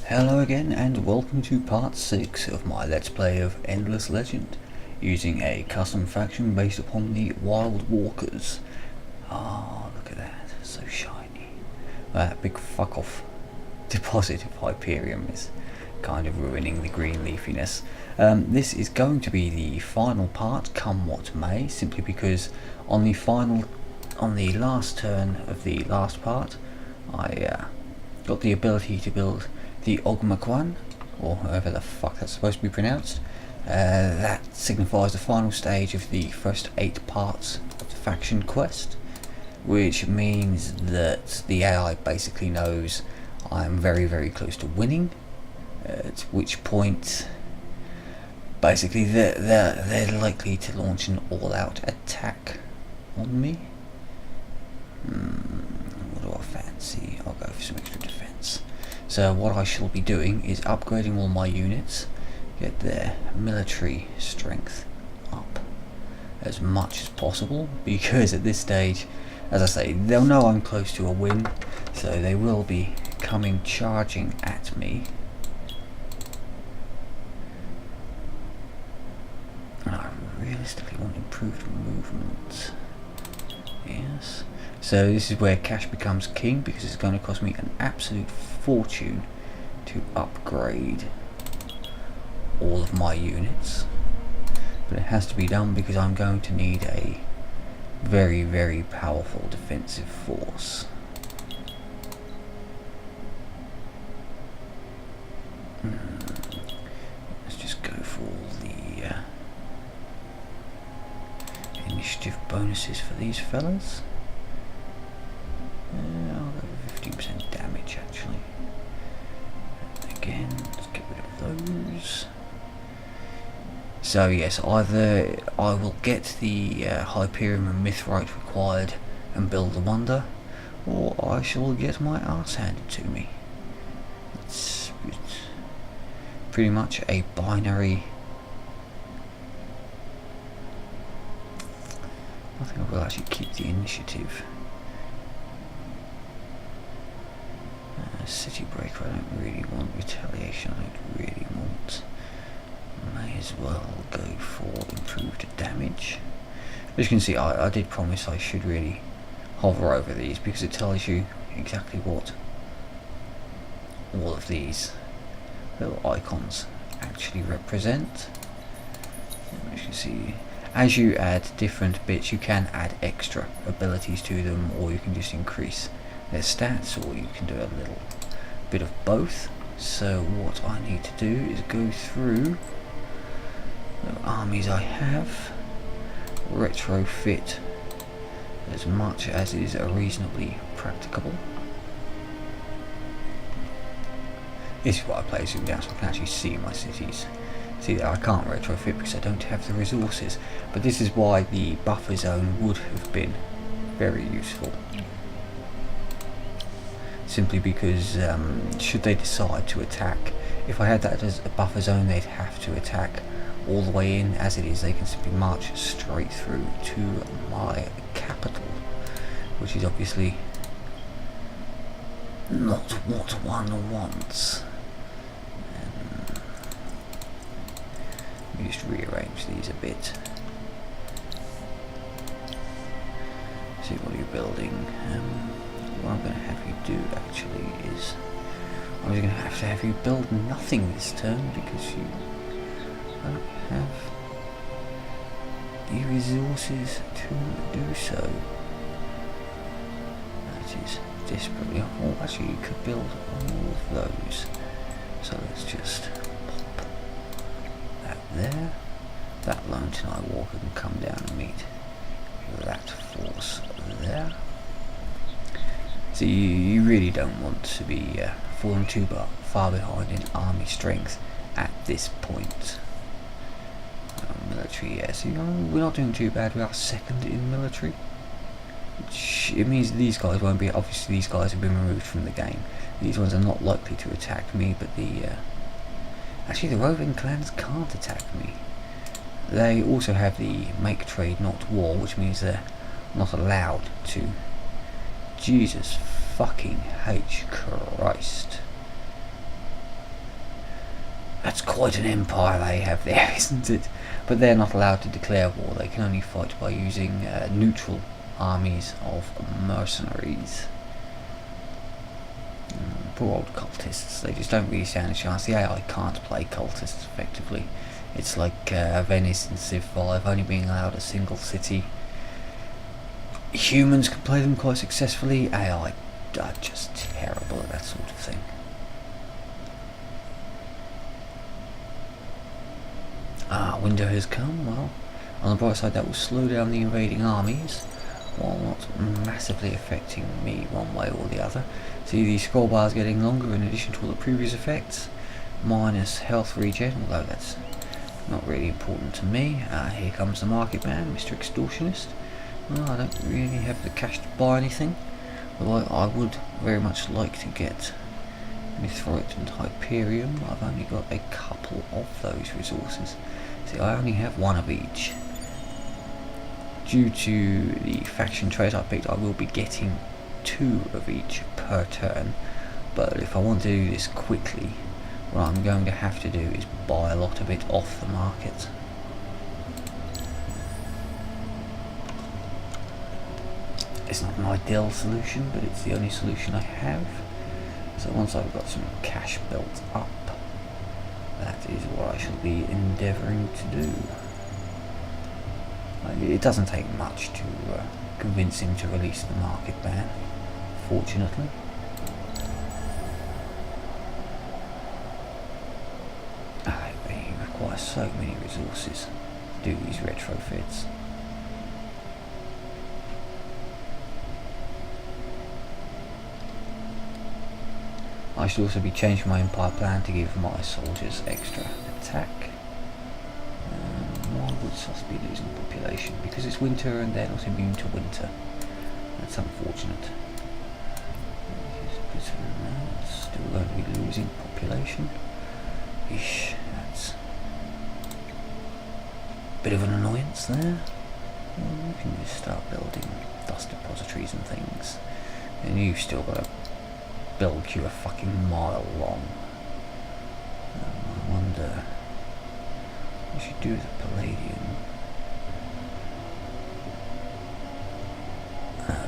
Hello again and welcome to part 6 of my Let's Play of Endless Legend, using a custom faction based upon the Wild Walkers. Ah, look at that, so shiny. That big fuck off deposit of Hyperium is kind of ruining the green leafiness. This is going to be the final part, come what may, simply because on the last turn of the last part, I got the ability to build the Ogmakwan, or however the fuck that's supposed to be pronounced. That signifies the final stage of the first 8 parts of the faction quest, which means that the AI basically knows I'm very very close to winning, at which point basically they're likely to launch an all-out attack on me. What do I fancy? I'll go for some extra defense. So what I shall be doing is upgrading all my units, get their military strength up as much as possible, because at this stage, as I say, they'll know I'm close to a win, so they will be coming charging at me. And I realistically want improved movement. Yes. So this is where cash becomes king, because it's going to cost me an absolute fortune to upgrade all of my units. But it has to be done because I'm going to need a very very powerful defensive force. Let's just go for all the initiative bonuses for these fellas. I'll go for 15% damage actually. Again, let's get rid of those. So yes, either I will get the Hyperium and Mithrite required and build the wonder, or I shall get my arse handed to me. It's pretty much a binary. I think I will actually keep the initiative. City Breaker I don't really want, Retaliation I don't really want. May as well go for improved damage. As you can see, I did promise I should really hover over these, because it tells you exactly what all of these little icons actually represent. As you can see, as you add different bits, you can add extra abilities to them, or you can just increase their stats, or you can do a little bit of both. So what I need to do is go through the armies I have, retrofit as much as is reasonably practicable. This is what I play zoomed out so I can actually see my cities. See that I can't retrofit because I don't have the resources, but this is why the buffer zone would have been very useful. Simply because should they decide to attack, if I had that as a buffer zone, they'd have to attack all the way in. As it is, they can simply march straight through to my capital, which is obviously not what one wants. Let me just rearrange these a bit. See, what are you building? What I'm going to have you do actually is I'm going to have you build nothing this turn, because you don't have the resources to do so. That is desperately awful. Actually, you could build all of those. So let's just pop that there. That Lone Tonight Walker can come down and meet that force there. So you really don't want to be falling too far behind in army strength at this point. Military, yeah, so we're not doing too bad. We are second in military, which it means these guys won't be, obviously these guys have been removed from the game. These ones are not likely to attack me, but actually the roving clans can't attack me. They also have the make trade not war, which means they're not allowed to. Jesus fucking H Christ. That's quite an empire they have there, isn't it? But they're not allowed to declare war. They can only fight by using neutral armies of mercenaries. Poor old cultists. They just don't really stand a chance. The AI can't play cultists effectively. It's like Venice and Civ 5 only being allowed a single city. Humans can play them quite successfully. AI are just terrible at that sort of thing. Winter has come. Well, on the bright side, that will slow down the invading armies, while not massively affecting me one way or the other. See the scroll bars getting longer in addition to all the previous effects. Minus health regen, although that's not really important to me. Here comes the market man, Mr. Extortionist. Well, I don't really have the cash to buy anything, although I would very much like to get Mithrite and Hyperium. I've only got a couple of those resources. See, I only have one of each. Due to the faction trait I picked, I will be getting 2 of each per turn, but if I want to do this quickly, what I'm going to have to do is buy a lot of it off the market. It's not an ideal solution, but it's the only solution I have. So once I've got some cash built up, that is what I shall be endeavouring to do. It doesn't take much to convince him to release the market ban, fortunately. He requires so many resources to do these retrofits. I should also be changing my empire plan to give my soldiers extra attack. Why would Sus be losing population? Because it's winter and they're not immune to winter. That's unfortunate. Still going to be losing population. Ish, that's a bit of an annoyance there. Well, we can just start building dust depositories and things. And you've still got a build queue a fucking mile long. I wonder what you should do with the Palladium.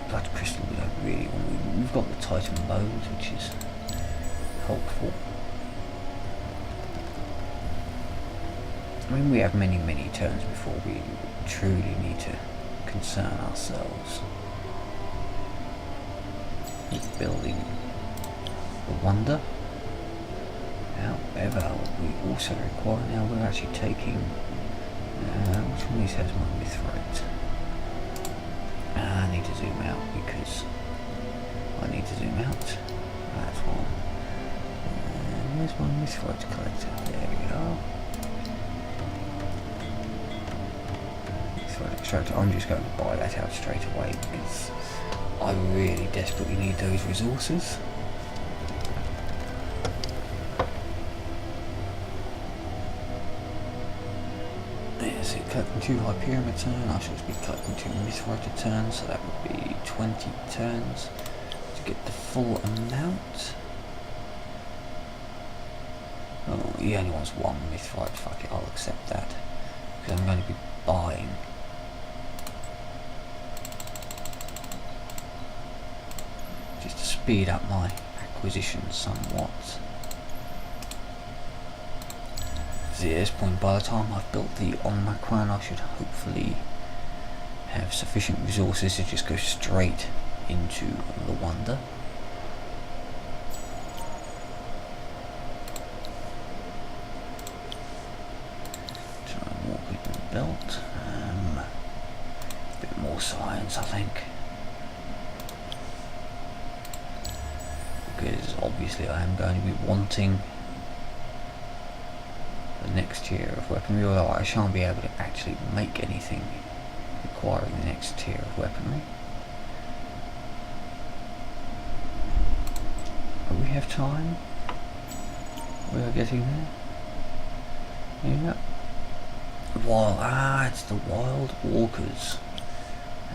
Blood crystal we don't really want. We've got the Titan bows, which is helpful. I mean, we have many turns before we truly need to concern ourselves with building the Wonder. However, we also require, now we're actually taking, which one of these has my Mithrite? I need to zoom out because I need to zoom out. That's one. And where's my Mithrite collector? There we are. Mithrite extractor. I'm just going to buy that out straight away because I really desperately need those resources. Collecting 2 Hyperium a turn, I should be collecting 2 Mithrite a turn, so that would be 20 turns to get the full amount. Oh, he only wants 1 Mithrite, fuck it, I'll accept that. Because I'm going to be buying. Just to speed up my acquisition somewhat. At this point, by the time I've built the Onmakwan, I should hopefully have sufficient resources to just go straight into the Wonder. Try more people built. A bit more science, I think. Because obviously I am going to be wanting the next tier of weaponry, although I shan't be able to actually make anything requiring the next tier of weaponry. But we have time. We are getting there. Yeah. It's the Wild Walkers.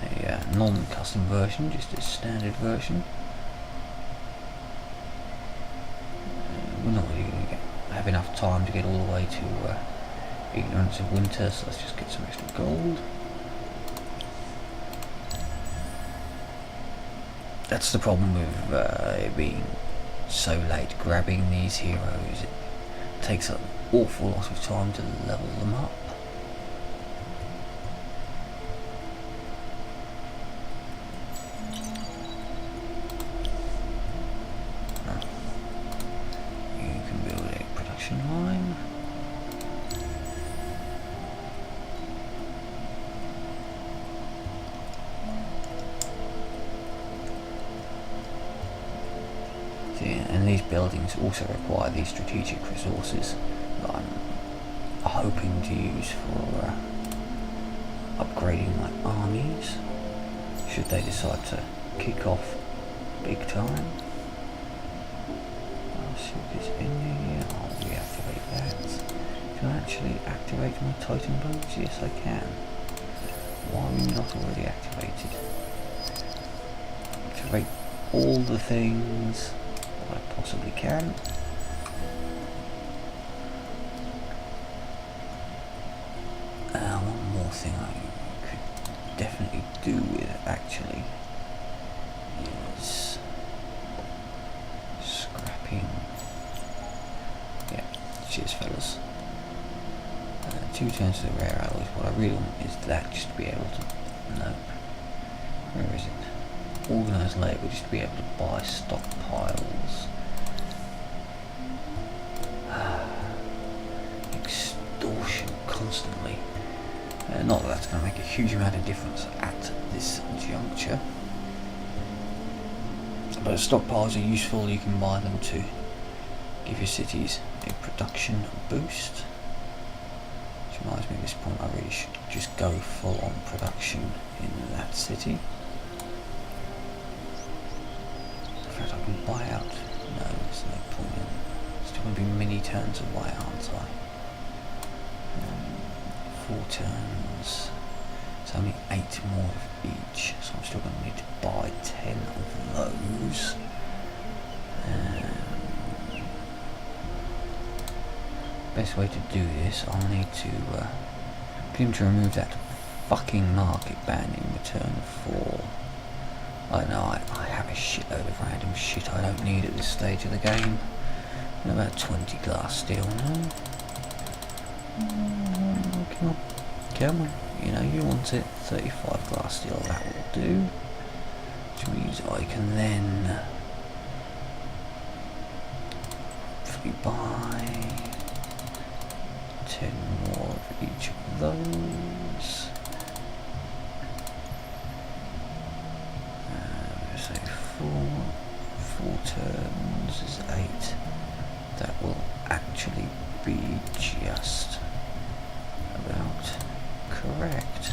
A non-custom version, just a standard version. We're not really going to get have enough time to get all the way to Ignorance of Winter, so let's just get some extra gold. That's the problem with it being so late grabbing these heroes. It takes an awful lot of time to level them up. You can build a production line. And these buildings also require these strategic resources that I'm hoping to use for upgrading my armies, should they decide to kick off big time. I'll see if there's any here. I'll reactivate that. Can I actually activate my Titan boats? Yes, I can. Why are we not already activated? Activate all the things I possibly can. One more thing I could definitely do with it actually is scrapping. Yeah, cheers fellas. 2 turns to the rare alloys. What I really want is that, just to be able to, no, where is it? Organised labour, just to be able to buy stockpiles. Extortion constantly. Not that that's going to make a huge amount of difference at this juncture. But stockpiles are useful. You can buy them to give your cities a production boost. Which reminds me, at this point I really should just go full on production in that city. I can buy out. No, there's no point in. Still going to be many turns away, aren't I? 4 turns. It's only 8 more of each, so I'm still going to need to buy 10 of those. Best way to do this, I'll need to get him to remove that fucking market ban in return for. I know I have a shitload of random shit I don't need at this stage of the game. And about 20 glass steel now. Come on, come on. You know you want it. 35 glass steel, that will do. Which means I can then buy 10 more of each of those. Say 4 turns is 8. That will actually be just about correct.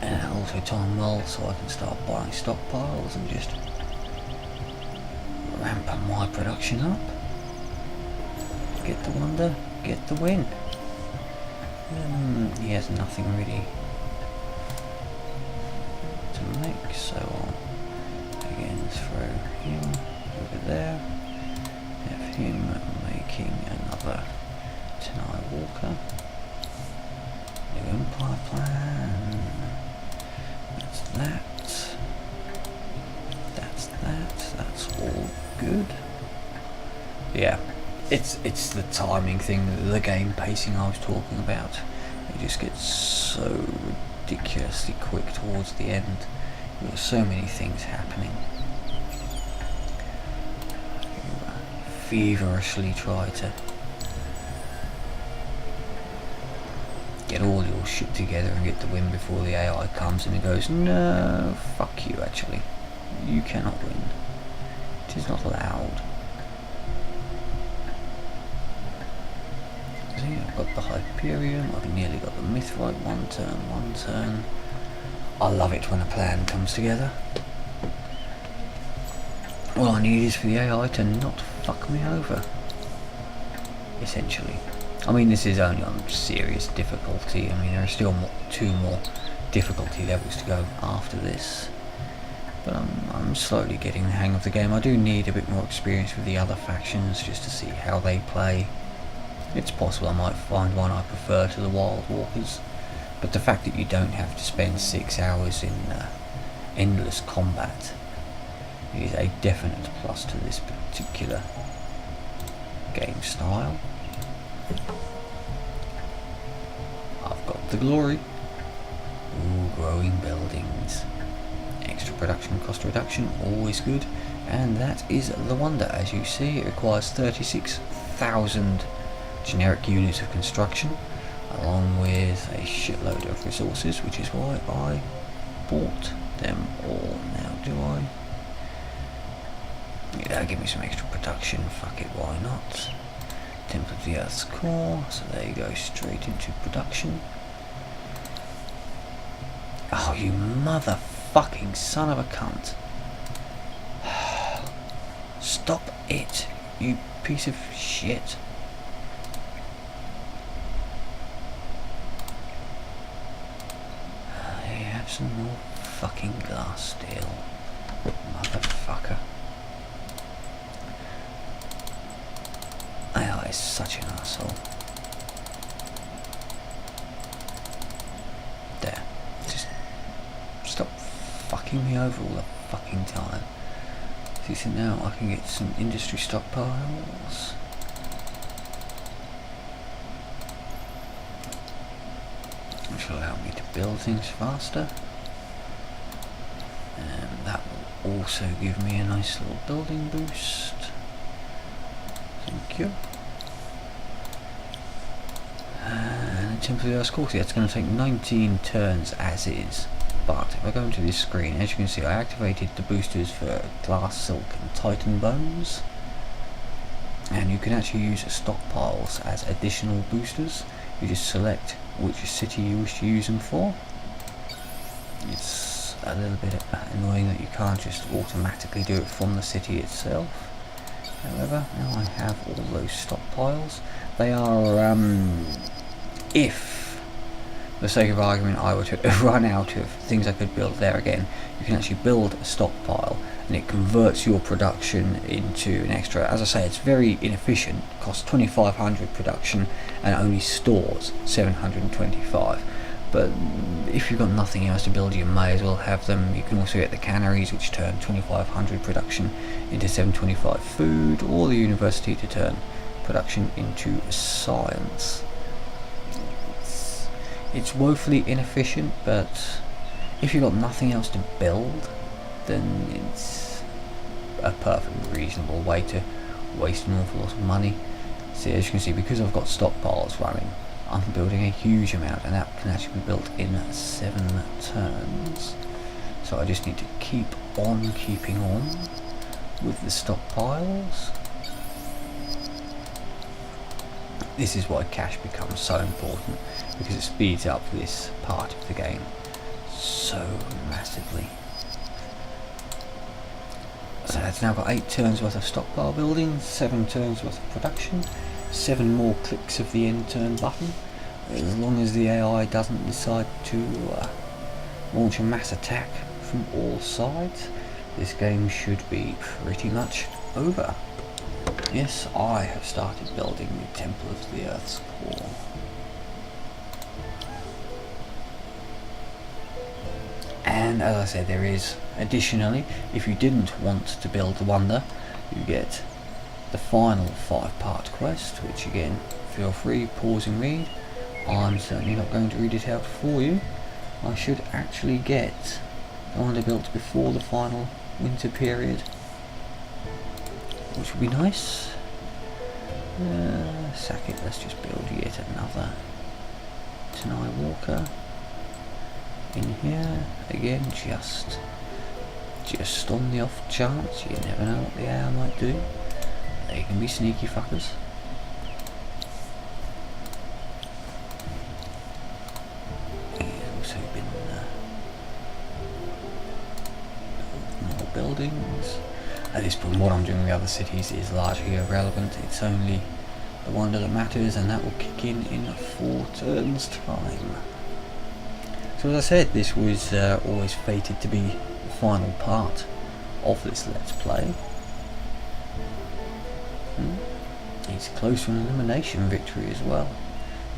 And it'll also time well, so I can start buying stockpiles and just ramp up my production up. Get the wonder, get the win. He has nothing really to make, so I'll again throw him over there. Have him making another Tenai Walker. New Empire plan. That's that. That's that. That's all good. Yeah, it's the timing thing, the game pacing I was talking about. It just gets so ridiculously quick towards the end. There were so many things happening. You feverishly try to get all your shit together and get the win before the AI comes and it goes, no, fuck you actually. You cannot win. It is not allowed. See, I've got the Hyperion, I've nearly got the Mithrite, one turn. I love it when a plan comes together. All I need is for the AI to not fuck me over. Essentially. I mean, this is only on serious difficulty. I mean, there are still 2 more difficulty levels to go after this. but I'm slowly getting the hang of the game. I do need a bit more experience with the other factions just to see how they play. It's possible I might find one I prefer to the Wild Walkers, but the fact that you don't have to spend 6 hours in endless combat is a definite plus to this particular game style. I've got the glory. Ooh, growing buildings. Extra production cost reduction, always good. And that is the wonder. As you see, it requires 36,000 generic units of construction, along with a shitload of resources, which is why I bought them all. Now, do I? Yeah, that'll give me some extra production. Fuck it, why not? Temple of the Earth's Core, so there you go, straight into production. Oh, you motherfucking son of a cunt. Stop it, you piece of shit. Hey, have some more fucking glass steel. Motherfucker. AI is such an asshole. There. Just stop fucking me over all the fucking time. So now I can get some industry stockpiles. Which will allow me to build things faster. And that will also give me a nice little building boost. Thank you. And Temple of the Earth's Core, that's going to take 19 turns as is. But if I go into this screen, as you can see, I activated the boosters for Glass, Silk and Titan Bones. And you can actually use stockpiles as additional boosters. You just select which city you wish to use them for. It's a little bit annoying that you can't just automatically do it from the city itself. However, now I have all those stockpiles. They are, if, for the sake of argument, I were to run out of things I could build there again, you can actually build a stockpile and it converts your production into an extra. As I say, it's very inefficient, costs 2,500 production and only stores 725. But if you've got nothing else to build, you may as well have them. You can also get the canneries, which turn 2,500 production into 725 food, or the university to turn production into science. It's woefully inefficient, but if you've got nothing else to build, then it's a perfectly reasonable way to waste an awful lot of money. See, as you can see, because I've got stockpiles running, I'm building a huge amount, and that can actually be built in 7 turns. So I just need to keep on keeping on with the stockpiles. This is why cash becomes so important, because it speeds up this part of the game so massively. So that's now got 8 turns worth of stockpile building, 7 turns worth of production, 7 more clicks of the end turn button, as long as the AI doesn't decide to launch a mass attack from all sides. This game should be pretty much over. Yes, I have started building the Temple of the Earth's Core. And as I said, there is additionally, if you didn't want to build the Wonder, you get the final 5-part quest, which again, feel free, pause and read. I'm certainly not going to read it out for you. I should actually get the Wonder built before the final winter period, which would be nice. Sack it, let's just build yet another Tenai Walker in here. Again, just on the off chance, you never know what the AI might do. They can be sneaky fuckers. There's also been more buildings. At this point, what I'm doing in the other cities is largely irrelevant. It's only the Wonder that matters, and that will kick in 4 turns time. So as I said, this was always fated to be the final part of this Let's Play. He's close to an elimination victory as well.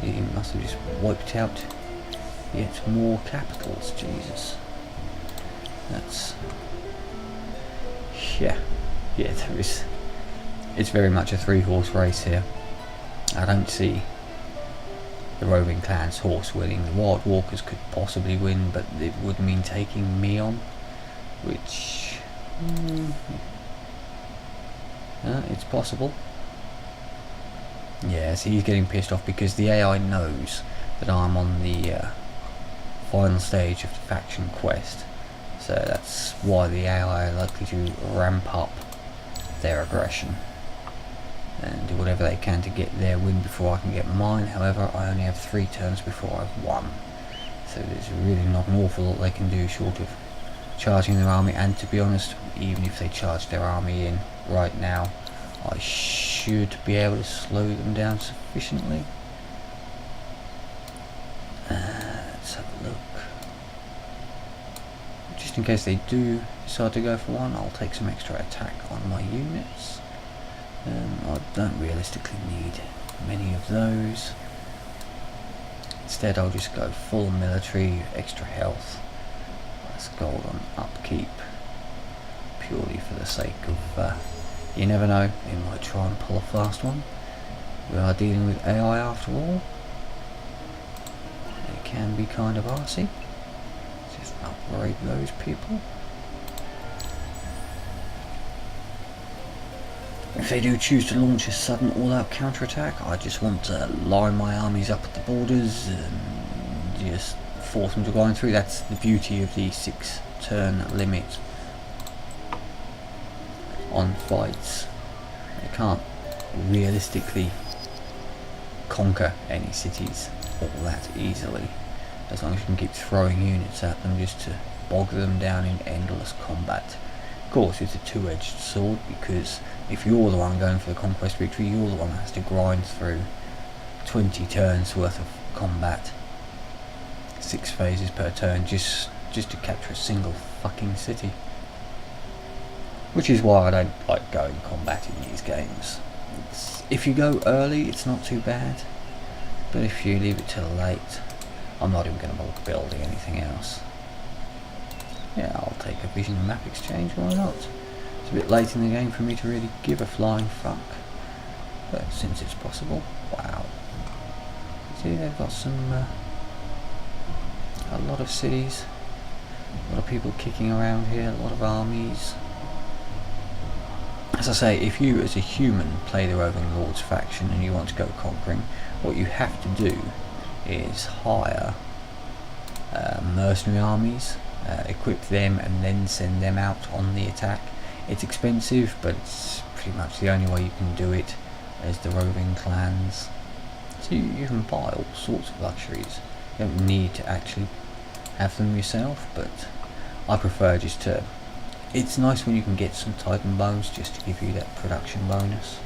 He must have just wiped out yet more capitals. Jesus. That's... yeah, there is... it's very much a 3-horse race here. I don't see the Roving Clan's horse winning. The Wild Walkers could possibly win, but it would mean taking me on, which... it's possible. Yeah, so he's getting pissed off because the AI knows that I'm on the final stage of the faction quest. So that's why the AI are likely to ramp up their aggression and do whatever they can to get their win before I can get mine. However, I only have 3 turns before I've won. So there's really not an awful lot they can do short of charging their army, and to be honest, even if they charge their army in right now, I should be able to slow them down sufficiently. Let's have a look. Just in case they do decide to go for one, I'll take some extra attack on my units. I don't realistically need many of those. Instead I'll just go full military, extra health, less gold on upkeep, purely for the sake of, you never know, they might try and pull a fast one. We are dealing with AI after all. They can be kind of arsey. Just upgrade those people. If they do choose to launch a sudden all-out counterattack, I just want to line my armies up at the borders and just force them to grind through. That's the beauty of the 6-turn limit on fights. They can't realistically conquer any cities all that easily, as long as you can keep throwing units at them just to bog them down in endless combat. Of course, it's a two-edged sword, because if you're the one going for the conquest victory, you're the one that has to grind through 20 turns worth of combat, 6 phases per turn, just to capture a single fucking city. Which is why I don't like going combat in these games. If you go early, it's not too bad, but if you leave it till late, I'm not even going to bother building anything else. Yeah, I'll take a vision map exchange, why not? It's a bit late in the game for me to really give a flying fuck, but since it's possible, wow. See, they've got some, a lot of cities, a lot of people kicking around here, a lot of armies. As I say, if you as a human play the Roving Lords faction and you want to go conquering, what you have to do is hire mercenary armies, equip them and then send them out on the attack. It's expensive, but it's pretty much the only way you can do it as the Roving clans. So you can buy all sorts of luxuries. You don't need to actually have them yourself, but I prefer just to... It's nice when you can get some Titan bones just to give you that production bonus.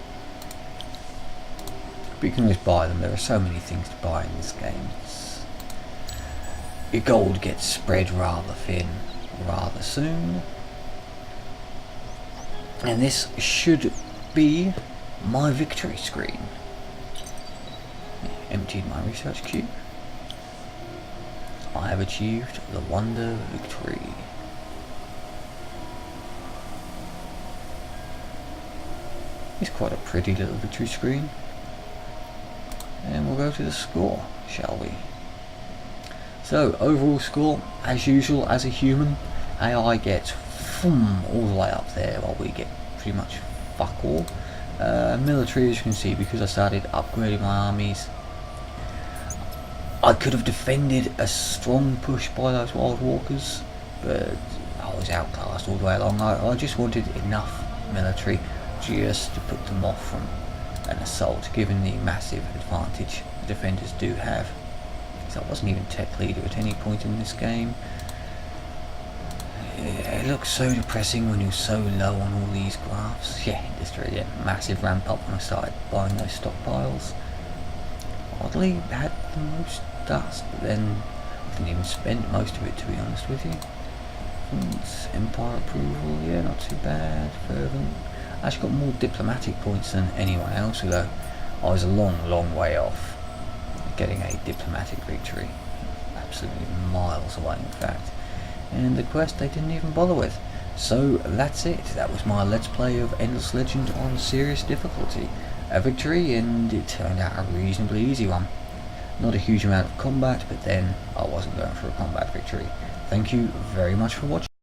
But you can always buy them. There are so many things to buy in this game. Your gold gets spread rather thin, rather soon. And this should be my victory screen. Emptied my research cube. I have achieved the wonder victory. It's quite a pretty little victory screen. And we'll go to the score, shall we? So, overall score, as usual, as a human, AI gets all the way up there, while we get pretty much fuck all. Military, as you can see, because I started upgrading my armies, I could have defended a strong push by those Wild Walkers, but I was outclassed all the way along. I just wanted enough military just to put them off from an assault, given the massive advantage the defenders do have. So I wasn't even tech leader at any point in this game. It looks so depressing when you're so low on all these graphs. Yeah, industry, yeah, massive ramp up when I started buying those stockpiles. Oddly, had the most dust, but then I didn't even spend most of it, to be honest with you. Triumphant, Empire approval, yeah, not too bad. Fervent. I actually got more diplomatic points than anyone else, although I was a long way off getting a diplomatic victory. Absolutely miles away, in fact. And the quest they didn't even bother with. So that's it. That was my Let's Play of Endless Legend on serious difficulty. A victory, and it turned out a reasonably easy one. Not a huge amount of combat, but then I wasn't going for a combat victory. Thank you very much for watching.